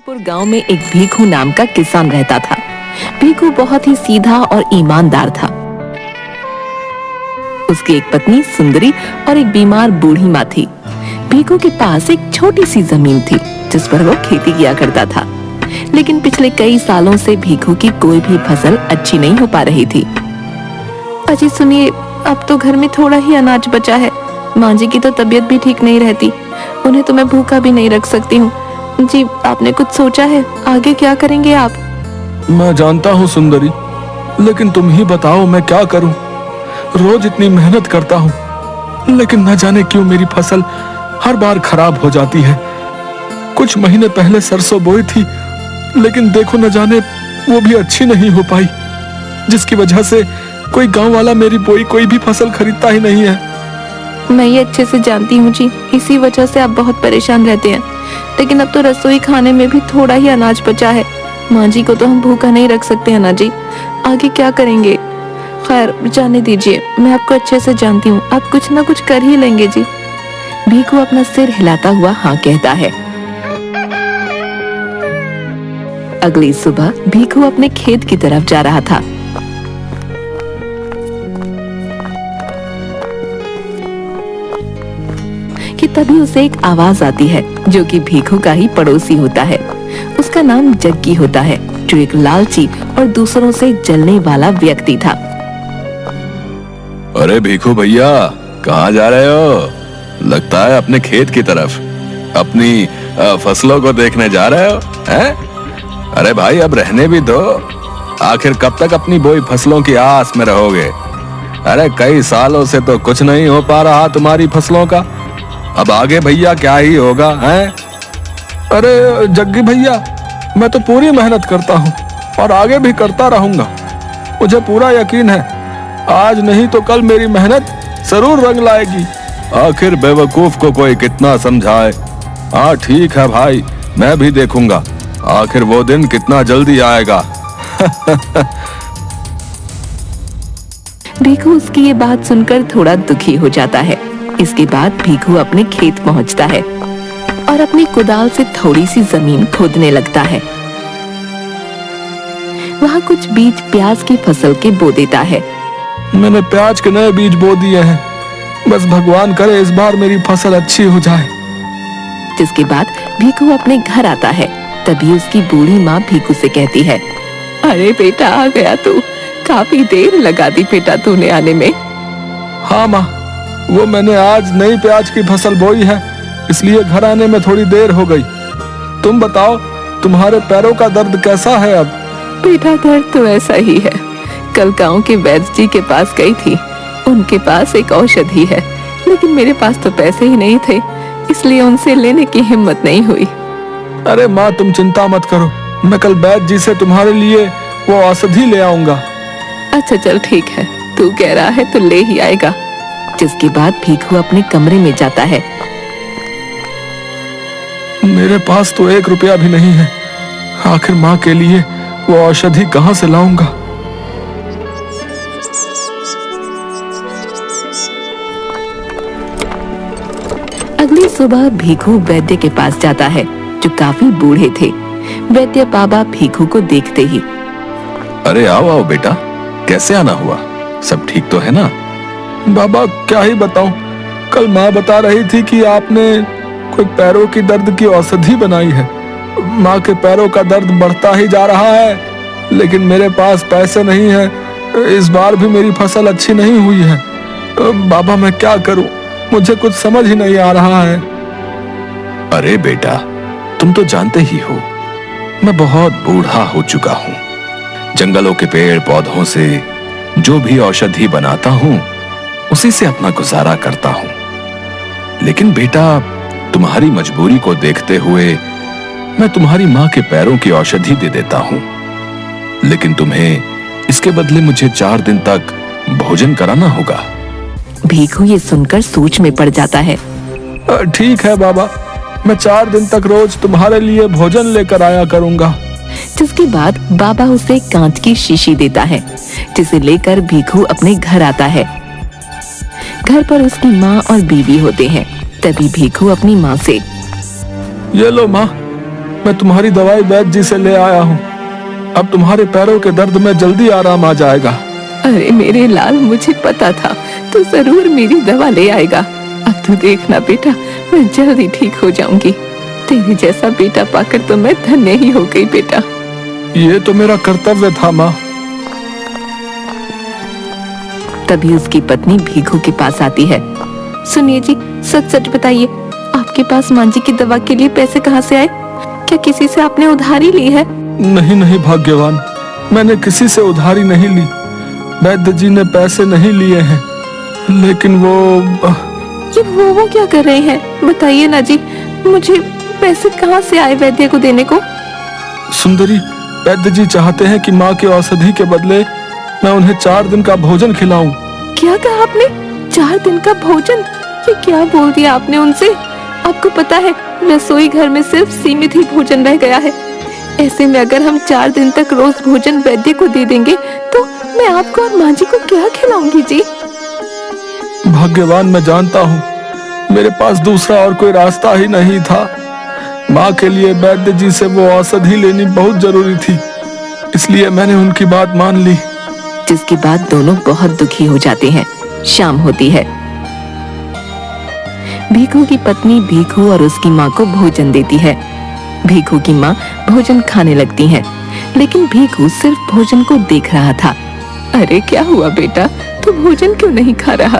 गांव में एक भीखू नाम का किसान रहता था। भीखू बहुत ही सीधा और ईमानदार था। उसकी एक पत्नी सुंदरी और एक बीमार बूढ़ी माँ थी। भीखू के पास एक छोटी सी जमीन थी जिस पर वो खेती किया करता था, लेकिन पिछले कई सालों से भीखू की कोई भी फसल अच्छी नहीं हो पा रही थी। अजी सुनिए, अब तो घर में थोड़ा ही अनाज बचा है। माँ जी की तो तबीयत भी ठीक नहीं रहती, उन्हें तो मैं भूखा भी नहीं रख सकती हूँ। जी, आपने कुछ सोचा है? आगे क्या करेंगे आप? मैं जानता हूँ सुंदरी, लेकिन तुम ही बताओ मैं क्या करूँ। रोज इतनी मेहनत करता हूँ, लेकिन न जाने क्यों मेरी फसल हर बार खराब हो जाती है। कुछ महीने पहले सरसों बोई थी, लेकिन देखो न जाने वो भी अच्छी नहीं हो पाई, जिसकी वजह से कोई गांव वाला मेरी बोई कोई भी फसल खरीदता ही नहीं है। मैं ये अच्छे से जानती हूँ जी, इसी वजह से आप बहुत परेशान रहते हैं। लेकिन अब तो रसोई खाने में भी थोड़ा ही अनाज बचा है। माँ जी को तो हम भूखा नहीं रख सकते हैं ना जी। आगे क्या करेंगे? खैर जाने दीजिए, मैं आपको अच्छे से जानती हूँ, आप कुछ ना कुछ कर ही लेंगे जी। भीखू अपना सिर हिलाता हुआ हाँ कहता है। अगली सुबह भीखू अपने खेत की तरफ जा रहा था। कि तभी उसे एक आवाज आती है जो कि भीखू का ही पड़ोसी होता है। उसका नाम जग्गी होता है, जो एक लालची और दूसरों से जलने वाला व्यक्ति था। अरे भीखू भैया, कहाँ जा रहे हो? लगता है अपने खेत की तरफ अपनी फसलों को देखने जा रहे हो, हैं? अरे भाई, अब रहने भी दो। आखिर कब तक अपनी बोई फसलों की आस में रहोगे? अरे कई सालों से तो कुछ नहीं हो पा रहा तुम्हारी फसलों का, अब आगे भैया क्या ही होगा, हैं? अरे जग्गी भैया, मैं तो पूरी मेहनत करता हूँ और आगे भी करता रहूंगा। मुझे पूरा यकीन है आज नहीं तो कल मेरी मेहनत जरूर रंग लाएगी। आखिर बेवकूफ को कोई कितना समझाए। हाँ ठीक है भाई, मैं भी देखूंगा आखिर वो दिन कितना जल्दी आएगा। भीखू उसकी ये बात सुनकर थोड़ा दुखी हो जाता है। इसके बाद भीखू अपने खेत पहुंचता है और अपनी कुदाल से थोड़ी सी जमीन खोदने लगता है। वहाँ कुछ बीज प्याज की फसल के बो देता है। मैंने प्याज के नए बीज बो दिए हैं, बस भगवान करे इस बार मेरी फसल अच्छी हो जाए। जिसके बाद भीखू अपने घर आता है। तभी उसकी बूढ़ी माँ भीखू से कहती है, अरे बेटा आ गया तू, काफी देर लगा दी बेटा तूने आने में। हाँ माँ, वो मैंने आज नई प्याज की फसल बोई है, इसलिए घर आने में थोड़ी देर हो गई। तुम बताओ, तुम्हारे पैरों का दर्द कैसा है अब? बेटा दर्द तो ऐसा ही है। कल गांव के वैद्य जी के पास गई थी, उनके पास एक औषधि है, लेकिन मेरे पास तो पैसे ही नहीं थे, इसलिए उनसे लेने की हिम्मत नहीं हुई। अरे माँ, तुम चिंता मत करो, मैं कल वैद्य जी से तुम्हारे लिए वो औषधि ले आऊंगा। अच्छा चल ठीक है, तू कह रहा है तो ले ही आएगा। जिसके बाद भीखू अपने कमरे में जाता है। मेरे पास तो 1 रुपया भी नहीं है, आखिर माँ के लिए वो औषधि कहाँ से लाऊंगा? अगली सुबह भीखू वैद्य के पास जाता है, जो काफी बूढ़े थे। वैद्य बाबा भीखू को देखते ही, अरे आओ आओ बेटा, कैसे आना हुआ? सब ठीक तो है ना? बाबा क्या ही बताऊं, कल माँ बता रही थी कि आपने कोई पैरों की दर्द की औषधि बनाई है। माँ के पैरों का दर्द बढ़ता ही जा रहा है, लेकिन मेरे पास पैसे नहीं है। इस बार भी मेरी फसल अच्छी नहीं हुई है। बाबा मैं क्या करूं, मुझे कुछ समझ ही नहीं आ रहा है। अरे बेटा, तुम तो जानते ही हो मैं बहुत बूढ़ा हो चुका हूँ। जंगलों के पेड़ पौधों से जो भी औषधि बनाता हूँ, उसी से अपना गुजारा करता हूँ। लेकिन बेटा, तुम्हारी मजबूरी को देखते हुए मैं तुम्हारी माँ के पैरों की औषधि दे देता हूँ, लेकिन तुम्हें इसके बदले मुझे 4 दिन तक भोजन कराना होगा। भीखू ये सुनकर सोच में पड़ जाता है। ठीक है बाबा, मैं 4 दिन तक रोज तुम्हारे लिए भोजन लेकर आया करूंगा। जिसके बाद बाबा उसे कांच की शीशी देता है, जिसे लेकर भीखू अपने घर आता है। घर पर उसकी माँ और बीवी होते हैं। तभी भीखू अपनी माँ से, ये लो माँ, मैं तुम्हारी दवाई वैद्य जी से ले आया हूँ। अब तुम्हारे पैरों के दर्द में जल्दी आराम आ जाएगा। अरे मेरे लाल, मुझे पता था तू जरूर मेरी दवा ले आएगा। अब तू देखना बेटा, मैं जल्दी ठीक हो जाऊंगी। तेरे जैसा बेटा पाकर तो मैं धन्य ही हो गई बेटा। ये तो मेरा कर्तव्य था माँ। तभी उसकी पत्नी भीखू के पास आती है। सुनिए जी, सच सच बताइए, आपके पास मां जी की दवा के लिए पैसे कहाँ से आए? क्या किसी से आपने उधारी ली है? नहीं नहीं भाग्यवान, मैंने किसी से उधारी नहीं ली। वैद्य जी ने पैसे नहीं लिए हैं, लेकिन ये वो क्या कर रहे हैं? बताइए ना जी, मुझे पैसे कहाँ से आए वैद्य को देने को? सुंदरी, वैद्य जी चाहते हैं कि माँ की औषधि के बदले मैं उन्हें 4 दिन का भोजन खिलाऊं। क्या कहा आपने? 4 दिन का भोजन? ये क्या बोल दिया आपने उनसे? आपको पता है रसोई घर में सिर्फ सीमित ही भोजन रह गया है। ऐसे में अगर हम 4 दिन तक रोज भोजन वैद्य को दे देंगे तो मैं आपको और माँ जी को क्या खिलाऊंगी जी? भाग्यवान, मैं जानता हूँ मेरे पास दूसरा और कोई रास्ता ही नहीं था। माँ के लिए वैद्य जी से वो औषधि लेनी बहुत जरूरी थी, इसलिए मैंने उनकी बात मान ली। जिसके बाद दोनों बहुत दुखी हो जाते हैं। शाम होती है। भीखू की पत्नी भीखू और उसकी माँ को भोजन देती है। भीखू की माँ भोजन खाने लगती हैं, लेकिन भीखू सिर्फ भोजन को देख रहा था। अरे क्या हुआ बेटा, तू भोजन क्यों नहीं खा रहा?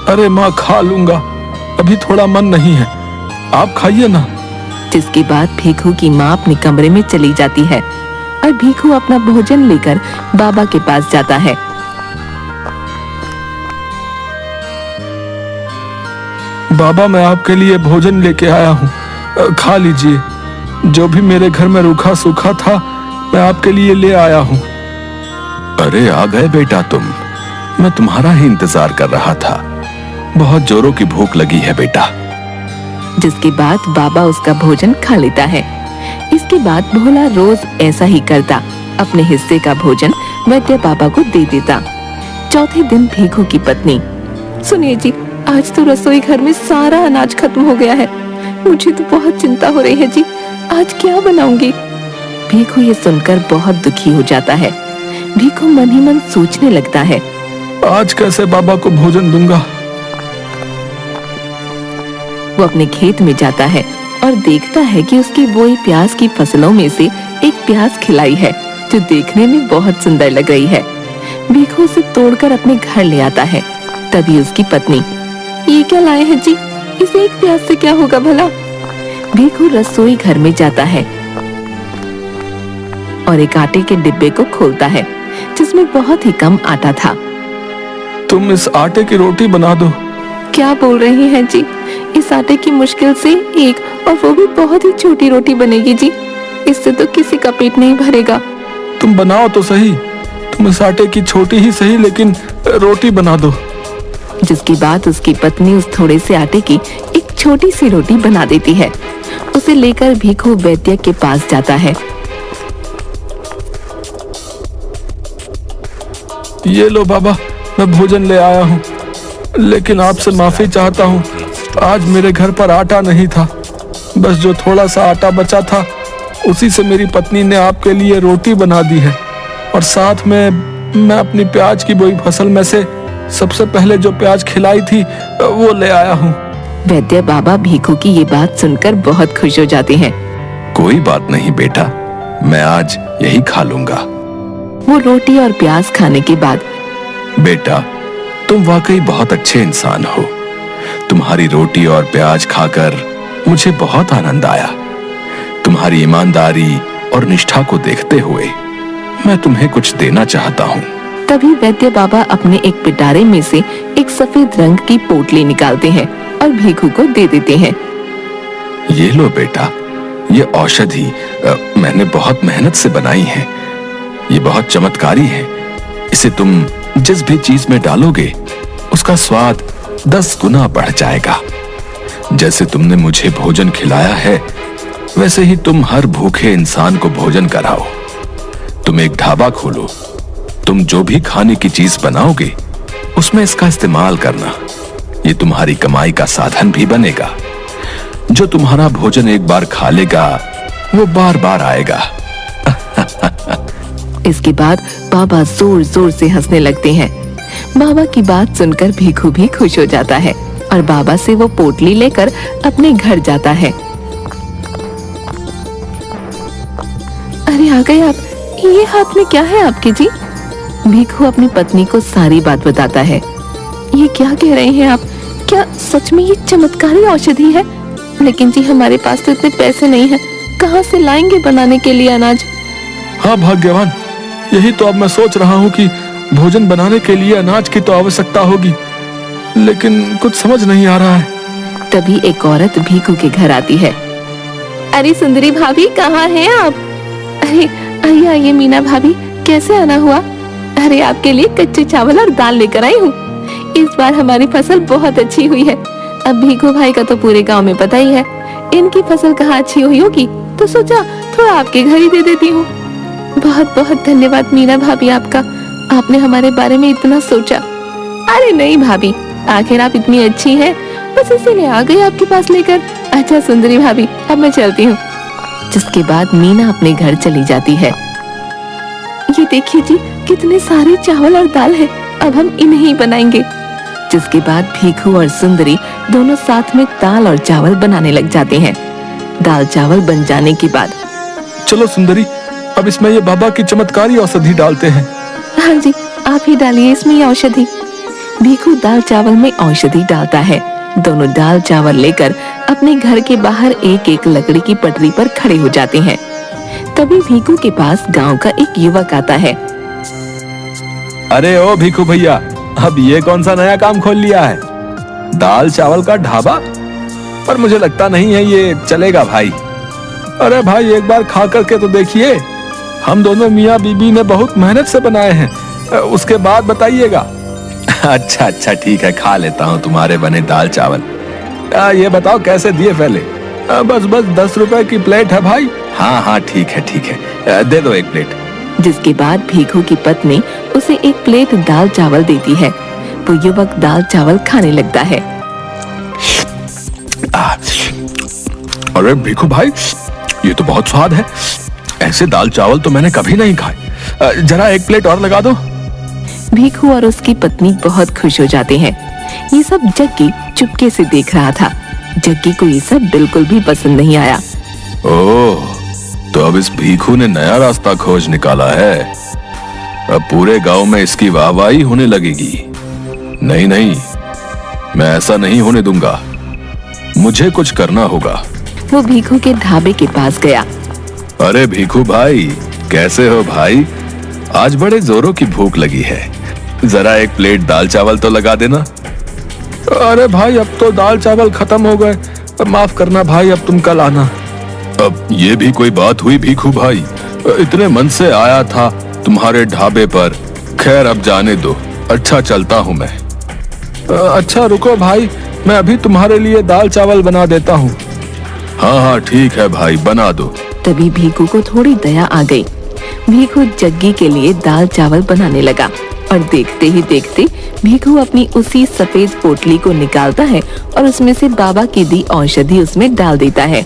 अरे माँ, खा लूंगा, अभी थोड़ा मन नहीं है, आप खाइए ना। जिसके बाद भीखू की माँ अपने कमरे में चली जाती है और भीखू अपना भोजन लेकर बाबा के पास जाता है। बाबा, मैं आपके लिए भोजन लेके आया हूँ, खा लीजिए। जो भी मेरे घर में रूखा सूखा था मैं आपके लिए ले आया हूँ। अरे आ गए बेटा तुम, मैं तुम्हारा ही इंतजार कर रहा था। बहुत जोरों की भूख लगी है बेटा। जिसके बाद बाबा उसका भोजन खा लेता है। इसके बाद भोला रोज ऐसा ही करता, अपने हिस्से का भोजन वैद्य बाबा को दे देता। चौथे दिन भीखू की पत्नी, सुनिए जी, आज तो रसोई घर में सारा अनाज खत्म हो गया है। मुझे तो बहुत चिंता हो रही है जी, आज क्या बनाऊंगी? भीखू ये सुनकर बहुत दुखी हो जाता है। भीखू मन ही मन सोचने लगता है, आज कैसे बाबा को भोजन दूंगा। वो अपने खेत में जाता है और देखता है कि उसकी बोई प्याज की फसलों में से एक प्याज खिलाई है, जो देखने में बहुत सुंदर लग रही है। भीखू उसे तोड़कर अपने घर ले आता है। तभी उसकी पत्नी, ये क्या लाए हैं जी? इस एक प्याज से क्या होगा भला? भीखू रसोई घर में जाता है और एक आटे के डिब्बे को खोलता है, जिसमें बहुत ही कम आटा था। तुम इस आटे की रोटी बना दो। क्या बोल रहे हैं जी? इस आटे की मुश्किल से एक, और वो भी बहुत ही छोटी रोटी बनेगी जी। इससे तो किसी का पेट नहीं भरेगा। तुम बनाओ तो सही, तुम इस आटे की छोटी ही सही, लेकिन रोटी बना दो। जिसके बाद उसकी पत्नी उस थोड़े से आटे की एक छोटी सी रोटी बना देती है। उसे लेकर भीखू वैद्य के पास जाता है। ये लो बाबा, मैं भोजन ले आया हूँ, लेकिन आपसे माफी चाहता हूँ, आज मेरे घर पर आटा नहीं था। बस जो थोड़ा सा आटा बचा था उसी से मेरी पत्नी ने आपके लिए रोटी बना दी है, और साथ में मैं अपनी प्याज की बोई फसल में से सबसे पहले जो प्याज खिलाई थी वो ले आया हूँ। वैद्य बाबा भीखू की ये बात सुनकर बहुत खुश हो जाते हैं। कोई बात नहीं बेटा, मैं आज यही खा लूंगा। वो रोटी और प्याज खाने के बाद, बेटा तुम वाकई बहुत अच्छे इंसान हो। तुम्हारी रोटी और प्याज खाकर मुझे बहुत आनंद आया। तुम्हारी ईमानदारी और निष्ठा को देखते हुए मैं तुम्हें कुछ देना चाहता हूँ। तभी वैद्य बाबा अपने एक पिटारे में से एक सफेद रंग की पोटली निकालते हैं और भीखू को दे देते हैं। ये लो बेटा, ये औषधि मैंने बहुत मेहनत से बनाई है। ये बहुत चमत्कारी है। इसे तुम जिस भी चीज में डालोगे उसका स्वाद 10 गुना बढ़ जाएगा। जैसे तुमने मुझे भोजन खिलाया है, वैसे ही तुम हर भूखे इंसान को भोजन कराओ। तुम एक ढाबा खोलो, तुम जो भी खाने की चीज बनाओगे उसमें इसका इस्तेमाल करना। ये तुम्हारी कमाई का साधन भी बनेगा। जो तुम्हारा भोजन एक बार खा लेगा वो बार बार आएगा। इसके बाद बाबा जोर जोर से हंसने लगते हैं। बाबा की बात सुनकर भीखू भी खुश हो जाता है और बाबा से वो पोटली लेकर अपने घर जाता है। अरे आ गए आप, ये हाथ में क्या है आपके जी? भीखू अपनी पत्नी को सारी बात बताता है। ये क्या कह रहे हैं आप? क्या सच में ये चमत्कारी औषधि है? लेकिन जी हमारे पास तो इतने पैसे नहीं है, कहाँ से लाएंगे बनाने के लिए अनाज? हाँ भाग्यवान, यही तो अब मैं सोच रहा हूँ कि भोजन बनाने के लिए अनाज की तो आवश्यकता होगी, लेकिन कुछ समझ नहीं आ रहा है। तभी एक औरत भीखू के घर आती है। अरे सुंदरी भाभी, कहाँ हैं आप? अरे आइए आइए मीना भाभी, कैसे आना हुआ? अरे आपके लिए कच्चे चावल और दाल लेकर आई हूँ। इस बार हमारी फसल बहुत अच्छी हुई है। अब भीखू भाई का तो पूरे गांव में पता ही है, इनकी फसल कहाँ अच्छी हुई होगी, तो सोचा थोड़ा आपके घर ही दे देती हूँ। बहुत बहुत धन्यवाद मीना भाभी आपका, आपने हमारे बारे में इतना सोचा। अरे नहीं भाभी, आखिर आप इतनी अच्छी हैं, बस इसीलिए आ गई आपके पास लेकर। अच्छा सुंदरी भाभी, अब मैं चलती हूँ। जिसके बाद मीना अपने घर चली जाती है। ये देखिए जी, कितने सारे चावल और दाल है, अब हम इन्हें ही बनाएंगे। जिसके बाद भीखू और सुंदरी दोनों साथ में दाल और चावल बनाने लग जाते हैं। दाल चावल बन जाने के बाद, चलो सुंदरी, अब इसमें ये बाबा की चमत्कारी औषधि डालते हैं। हाँ जी, आप ही डालिए इसमें ये औषधि। भीखू दाल चावल में औषधि डालता है। दोनों दाल चावल लेकर अपने घर के बाहर एक एक लकड़ी की पटरी पर खड़े हो जाते हैं। तभी भीखू के पास गांव का एक युवक आता है। अरे ओ भीखू भैया, अब ये कौन सा नया काम खोल लिया है? दाल चावल का ढाबा? पर मुझे लगता नहीं है ये चलेगा भाई। अरे भाई, एक बार खा करके तो देखिए, हम दोनों मियाँ बीबी ने बहुत मेहनत से बनाए हैं, उसके बाद बताइएगा। अच्छा अच्छा ठीक है, खा लेता हूँ तुम्हारे बने दाल चावल। ये बताओ कैसे दिए पहले? बस 10 रुपए की प्लेट है भाई। हाँ हाँ ठीक है, दे दो एक प्लेट। जिसके बाद भीखू की पत्नी उसे एक प्लेट दाल चावल देती है। वो युवक दाल चावल खाने लगता है। अरे भीखू भाई, ये तो बहुत स्वाद है, ऐसे दाल चावल तो मैंने कभी नहीं खाए। जरा एक प्लेट और लगा दो। भीखू और उसकी पत्नी बहुत खुश हो जाते हैं। ये सब जग्गी चुपके से देख रहा था। जग्गी को ये सब बिल्कुल भी पसंद नहीं आया। ओह, तो अब इस भीखू ने नया रास्ता खोज निकाला है। अब पूरे गांव में इसकी वाहवाही होने लगेगी। नहीं नहीं, मैं ऐसा नहीं होने दूंगा, मुझे कुछ करना होगा। वो भीखू के ढाबे के पास गया। अरे भीखू भाई, कैसे हो भाई? आज बड़े जोरों की भूख लगी है, जरा एक प्लेट दाल चावल तो लगा देना। अरे भाई, अब तो दाल चावल खत्म हो गए, माफ करना भाई, अब तुम कल आना। अब ये भी कोई बात हुई भीखू भाई? इतने मन से आया था तुम्हारे ढाबे पर। खैर अब जाने दो, अच्छा चलता हूँ मैं। अच्छा रुको भाई, मैं अभी तुम्हारे लिए दाल चावल बना देता हूँ। हाँ हाँ ठीक है भाई, बना दो। तभी भीखू को थोड़ी दया आ गई। भीखू जग्गी के लिए दाल चावल बनाने लगा और देखते ही देखते भीखू अपनी उसी सफेद पोटली को निकालता है और उसमें से बाबा की दी औषधि उसमें डाल देता है।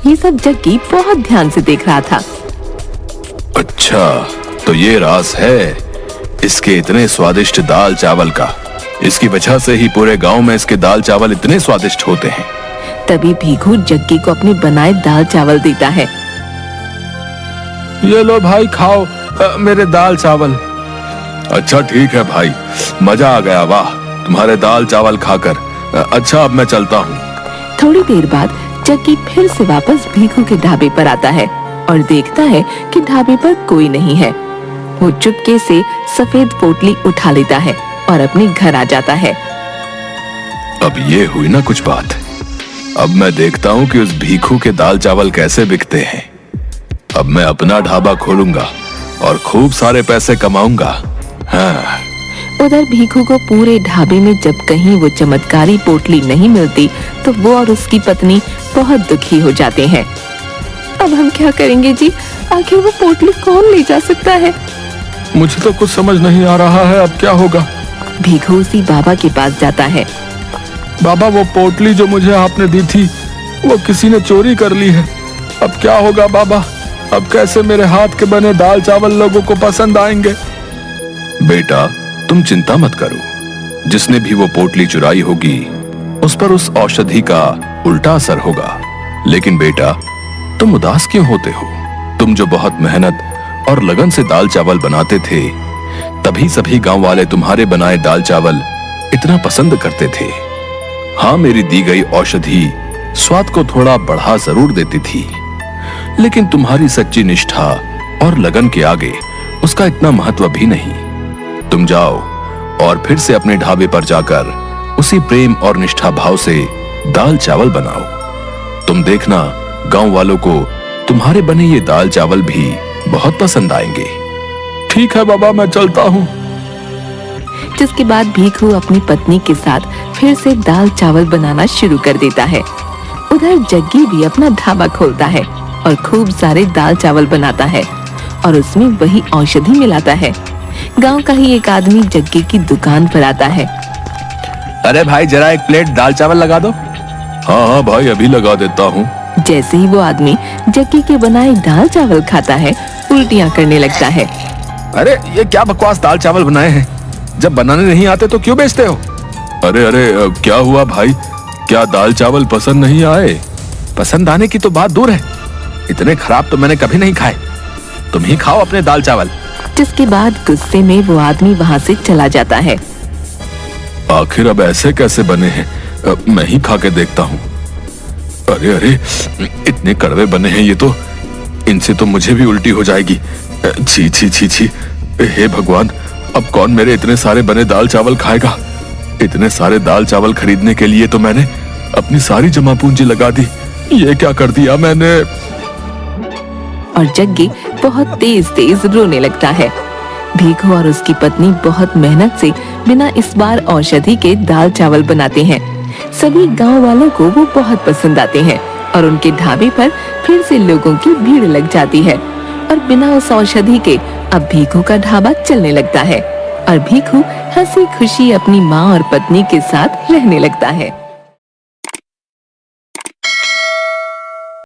ये सब जग्गी बहुत ध्यान से देख रहा था। अच्छा, तो ये राज है इसके इतने स्वादिष्ट दाल चावल का। इसकी वजह से ही पूरे गांव में इसके दाल चावल इतने स्वादिष्ट होते हैं। तभी भीखू जग्गी को अपने बनाए दाल चावल देता है। ये लो भाई, खाओ मेरे दाल चावल। अच्छा ठीक है भाई, मजा आ गया, वाह तुम्हारे दाल चावल खाकर। अच्छा अब मैं चलता हूँ। थोड़ी देर बाद जग्गी फिर से वापस भीखू के ढाबे पर आता है और देखता है कि ढाबे पर कोई नहीं है। वो चुपके से सफेद पोटली उठा लेता है और अपने घर आ जाता है। अब ये हुई ना कुछ बात। अब मैं देखता हूँ कि उस भीखू के दाल चावल कैसे बिकते हैं। अब मैं अपना ढाबा खोलूंगा और खूब सारे पैसे कमाऊंगा। हाँ। उधर भीखू को पूरे ढाबे में जब कहीं वो चमत्कारी पोटली नहीं मिलती तो वो और उसकी पत्नी बहुत दुखी हो जाते हैं। अब हम क्या करेंगे जी, आखिर वो पोटली कौन ले जा सकता है? मुझे तो कुछ समझ नहीं आ रहा है, अब क्या होगा? भीखू उसी बाबा के पास जाता है। बाबा, वो पोटली जो मुझे आपने दी थी वो किसी ने चोरी कर ली है। अब क्या होगा बाबा? अब कैसे मेरे हाथ के बने दाल चावल लोगों को पसंद आएंगे? बेटा, तुम चिंता मत करो। जिसने भी वो पोटली चुराई होगी, उस पर उस औषधि का उल्टा असर होगा। लेकिन बेटा, तुम उदास क्यों होते हो? तुम जो बहुत मेहनत और लगन से दाल चावल बनाते थे, तभी सभी गांव वाले तुम्हारे बनाए दाल चावल इतना पसंद करते थे। हाँ, मेरी दी गई औषधि स्वाद को थोड़ा बढ़ा जरूर देती थी, लेकिन तुम्हारी सच्ची निष्ठा और लगन के आगे उसका इतना महत्व भी नहीं। तुम जाओ और फिर से अपने ढाबे पर जाकर उसी प्रेम और निष्ठा भाव से दाल चावल बनाओ। तुम देखना, गांव वालों को तुम्हारे बने ये दाल चावल भी बहुत पसंद आएंगे। ठीक है बाबा, मैं चलता हूँ। जिसके बाद भीखू अपनी पत्नी के साथ फिर से दाल चावल बनाना शुरू कर देता है। उधर जग्गी भी अपना ढाबा खोलता है और खूब सारे दाल चावल बनाता है और उसमें वही औषधि मिलाता है। गांव का ही एक आदमी जग्गी की दुकान पर आता है। अरे भाई, जरा एक प्लेट दाल चावल लगा दो। हाँ हाँ भाई, अभी लगा देता हूँ। जैसे ही वो आदमी जग्गी के बनाए दाल चावल खाता है, उल्टियां करने लगता है। अरे ये क्या बकवास दाल चावल बनाए हैं? जब बनाने नहीं आते तो क्यों बेचते हो? अरे अरे, क्या हुआ भाई? क्या दाल चावल पसंद नहीं आए? पसंद आने की तो बात दूर है, इतने खराब तो मैंने कभी नहीं खाए। तुम ही खाओ अपने दाल चावल। जिसके बाद गुस्से में वो आदमी वहाँ से चला जाता है। आखिर अब ऐसे कैसे बने हैं? मैं ही खा के देखता हूँ। अरे अरे, इतने कड़वे बने हैं ये तो, इनसे तो मुझे भी उल्टी हो जाएगी। छी छी छी छी। हे भगवान, अब कौन मेरे इतने सारे बने दाल चावल खाएगा? इतने सारे दाल चावल खरीदने के लिए तो मैंने अपनी सारी जमा पूंजी लगा दी। ये क्या कर दिया मैंने? और जग्गी बहुत तेज तेज रोने लगता है। भीखू और उसकी पत्नी बहुत मेहनत से बिना इस बार औषधि के दाल चावल बनाते हैं। सभी गांव वालों को वो बहुत पसंद आते हैं और उनके ढाबे पर फिर से लोगों की भीड़ लग जाती है और बिना उस औषधि के अब भीखू का ढाबा चलने लगता है और भीखू हंसी खुशी अपनी माँ और पत्नी के साथ रहने लगता है।